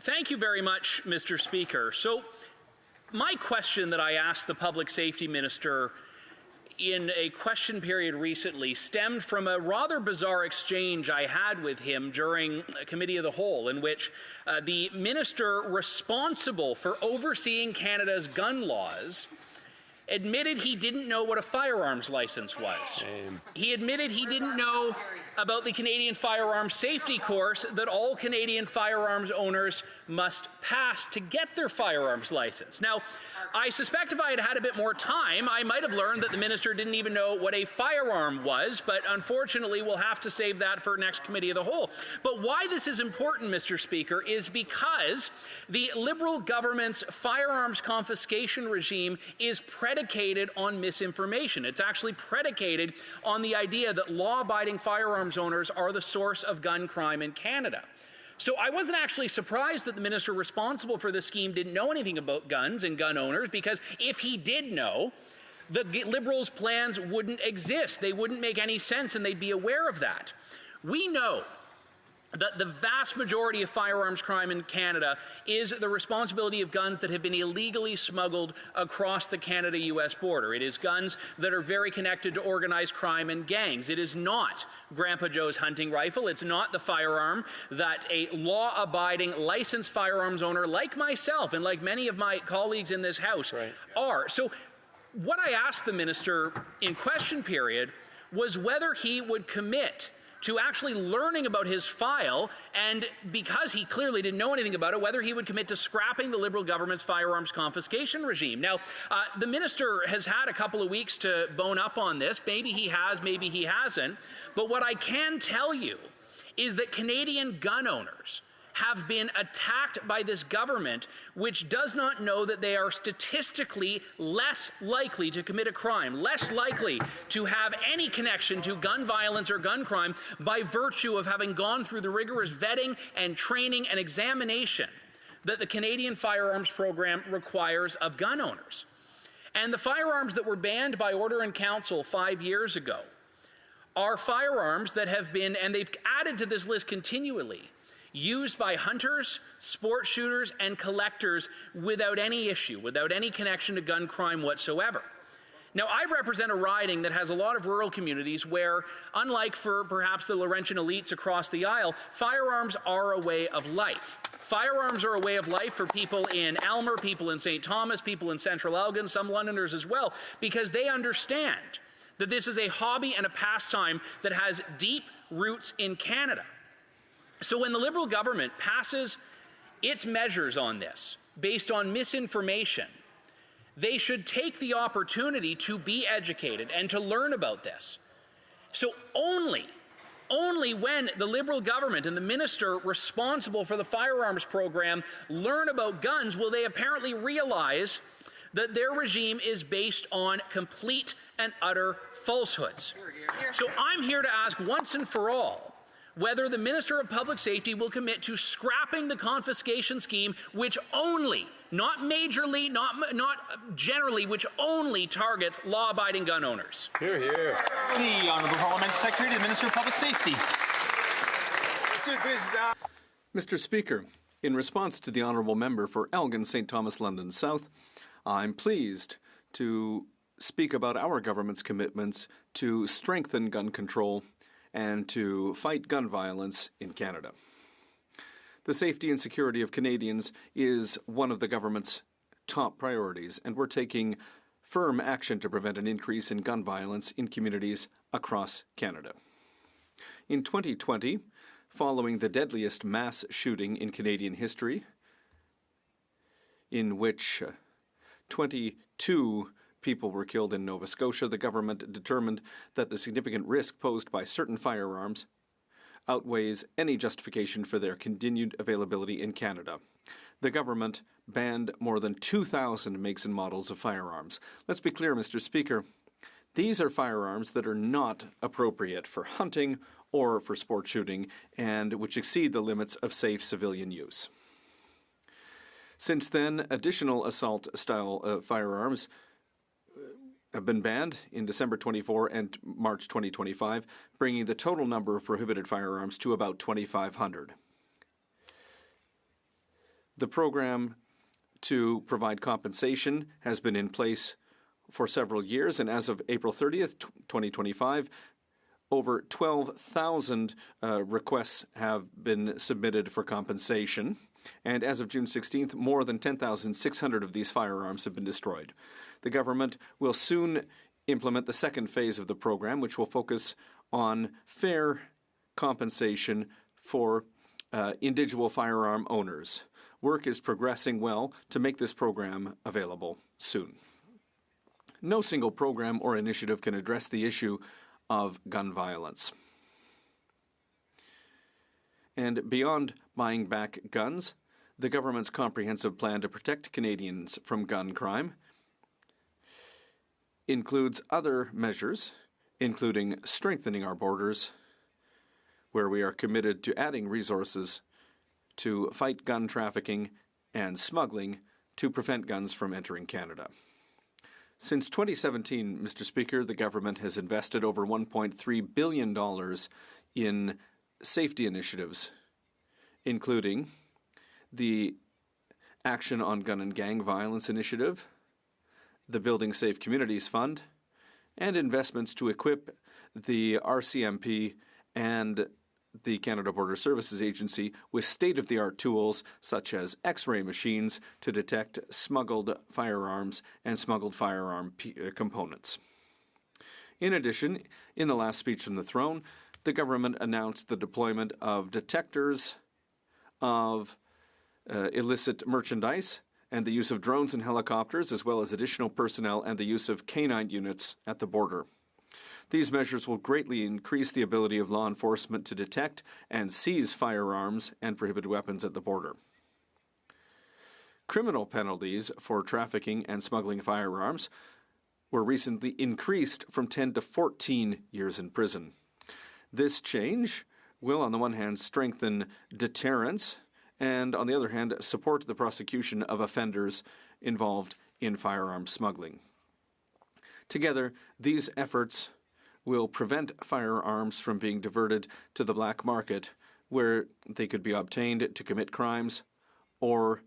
Thank you very much, Mr. Speaker. So, my question that I asked the Public Safety Minister in a question period recently stemmed from a rather bizarre exchange I had with him during a Committee of the Whole, in which the minister responsible for overseeing Canada's gun laws admitted he didn't know what a firearms license was. He admitted he didn't know about the Canadian firearms safety course that all Canadian firearms owners must pass to get their firearms license. Now, I suspect if I had had a bit more time, I might have learned that the minister didn't even know what a firearm was, but unfortunately we'll have to save that for next Committee of the Whole. But why this is important, Mr. Speaker, is because the Liberal government's firearms confiscation regime is predicated on misinformation. It's actually predicated on the idea that law-abiding firearms owners are the source of gun crime in Canada. So I wasn't actually surprised that the minister responsible for this scheme didn't know anything about guns and gun owners, because if he did know, the Liberals' plans wouldn't exist. They wouldn't make any sense, and they'd be aware of that. We know that the vast majority of firearms crime in Canada is the responsibility of guns that have been illegally smuggled across the Canada-US border. It is guns that are very connected to organized crime and gangs. It is not Grandpa Joe's hunting rifle. It's not the firearm that a law-abiding licensed firearms owner like myself and like many of my colleagues in this House are. So what I asked the minister in question period was whether he would commit to actually learning about his file, and because he clearly didn't know anything about it, whether he would commit to scrapping the Liberal government's firearms confiscation regime. Now, the minister has had a couple of weeks to bone up on this. Maybe he has, maybe he hasn't. But what I can tell you is that Canadian gun owners have been attacked by this government, which does not know that they are statistically less likely to commit a crime, less likely to have any connection to gun violence or gun crime by virtue of having gone through the rigorous vetting and training and examination that the Canadian firearms program requires of gun owners. And the firearms that were banned by Order in Council 5 years ago are firearms that have been, and they've added to this list continually, used by hunters, sport shooters, and collectors without any issue, without any connection to gun crime whatsoever. Now, I represent a riding that has a lot of rural communities where, unlike for perhaps the Laurentian elites across the aisle, firearms are a way of life. Firearms are a way of life for people in Aylmer, people in St. Thomas, people in Central Elgin, some Londoners as well, because they understand that this is a hobby and a pastime that has deep roots in Canada. So when the Liberal government passes its measures on this based on misinformation, they should take the opportunity to be educated and to learn about this. So only when the Liberal government and the minister responsible for the firearms program learn about guns will they apparently realize that their regime is based on complete and utter falsehoods. So I'm here to ask once and for all whether the Minister of Public Safety will commit to scrapping the confiscation scheme, which only, not majorly, not generally, which only targets law-abiding gun owners. Hear, hear. The Honourable Parliamentary Secretary to the Minister of Public Safety. Mr. Speaker, in response to the Honourable Member for Elgin, St. Thomas, London South, I'm pleased to speak about our government's commitments to strengthen gun control and to fight gun violence in Canada. The safety and security of Canadians is one of the government's top priorities, and we're taking firm action to prevent an increase in gun violence in communities across Canada. In 2020, following the deadliest mass shooting in Canadian history, in which 22 people were killed in Nova Scotia, the government determined that the significant risk posed by certain firearms outweighs any justification for their continued availability in Canada. The government banned more than 2,000 makes and models of firearms. Let's be clear, Mr. Speaker. These are firearms that are not appropriate for hunting or for sport shooting and which exceed the limits of safe civilian use. Since then, additional assault-style firearms have been banned in December 24 and March 2025, bringing the total number of prohibited firearms to about 2,500. The program to provide compensation has been in place for several years, and as of April 30th, 2025, over 12,000 requests have been submitted for compensation. And as of June 16th, more than 10,600 of these firearms have been destroyed. The government will soon implement the second phase of the program, which will focus on fair compensation for individual firearm owners. Work is progressing well to make this program available soon. No single program or initiative can address the issue of gun violence. And beyond buying back guns, the government's comprehensive plan to protect Canadians from gun crime includes other measures, including strengthening our borders, where we are committed to adding resources to fight gun trafficking and smuggling to prevent guns from entering Canada. Since 2017, Mr. Speaker, the government has invested over $1.3 billion in safety initiatives, including the Action on Gun and Gang Violence Initiative, the Building Safe Communities Fund, and investments to equip the RCMP and the Canada Border Services Agency with state-of-the-art tools such as X-ray machines to detect smuggled firearms and smuggled firearm components. In addition, in the last speech from the throne, the government announced the deployment of detectors of illicit merchandise and the use of drones and helicopters, as well as additional personnel and the use of canine units at the border. These measures will greatly increase the ability of law enforcement to detect and seize firearms and prohibited weapons at the border. Criminal penalties for trafficking and smuggling firearms were recently increased from 10 to 14 years in prison. This change will, on the one hand, strengthen deterrence and, on the other hand, support the prosecution of offenders involved in firearms smuggling. Together, these efforts will prevent firearms from being diverted to the black market, where they could be obtained to commit crimes or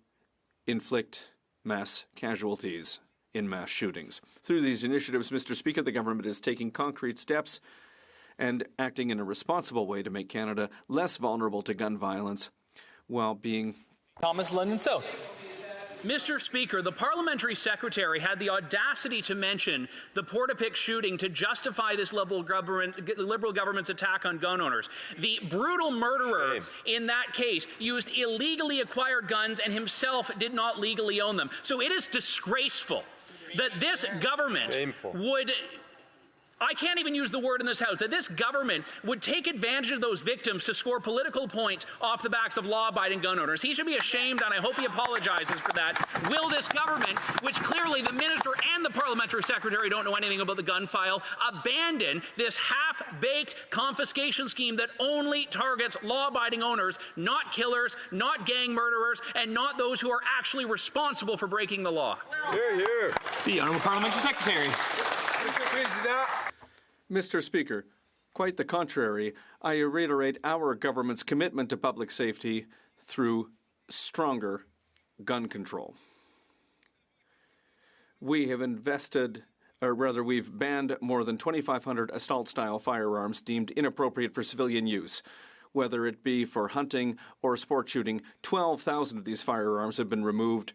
inflict mass casualties in mass shootings. Through these initiatives, Mr. Speaker, the government is taking concrete steps and acting in a responsible way to make Canada less vulnerable to gun violence while being... Thomas London South. Mr. Speaker, the parliamentary secretary had the audacity to mention the Portapic shooting to justify this Liberal government's attack on gun owners. The brutal murderer in that case used illegally acquired guns and himself did not legally own them. So it is disgraceful that this government would... I can't even use the word in this House, that this government would take advantage of those victims to score political points off the backs of law-abiding gun owners. He should be ashamed, and I hope he apologizes for that. Will this government, which clearly the minister and the parliamentary secretary don't know anything about the gun file, abandon this half-baked confiscation scheme that only targets law-abiding owners, not killers, not gang murderers, and not those who are actually responsible for breaking the law? Hear, hear. The Honourable Parliamentary Secretary. Mr. Speaker, quite the contrary. I reiterate our government's commitment to public safety through stronger gun control. We have we've banned more than 2,500 assault-style firearms deemed inappropriate for civilian use. Whether it be for hunting or sport shooting, 12,000 of these firearms have been removed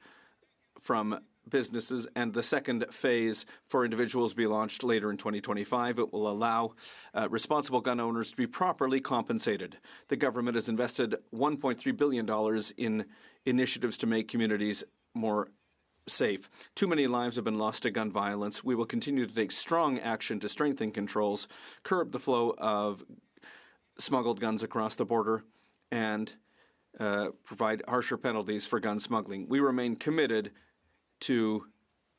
from businesses, and the second phase for individuals will be launched later in 2025. It will allow responsible gun owners to be properly compensated. The government has invested $1.3 billion in initiatives to make communities more safe. Too many lives have been lost to gun violence. We will continue to take strong action to strengthen controls, curb the flow of smuggled guns across the border, and provide harsher penalties for gun smuggling. We remain committed to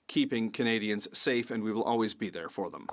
keeping Canadians safe, and we will always be there for them.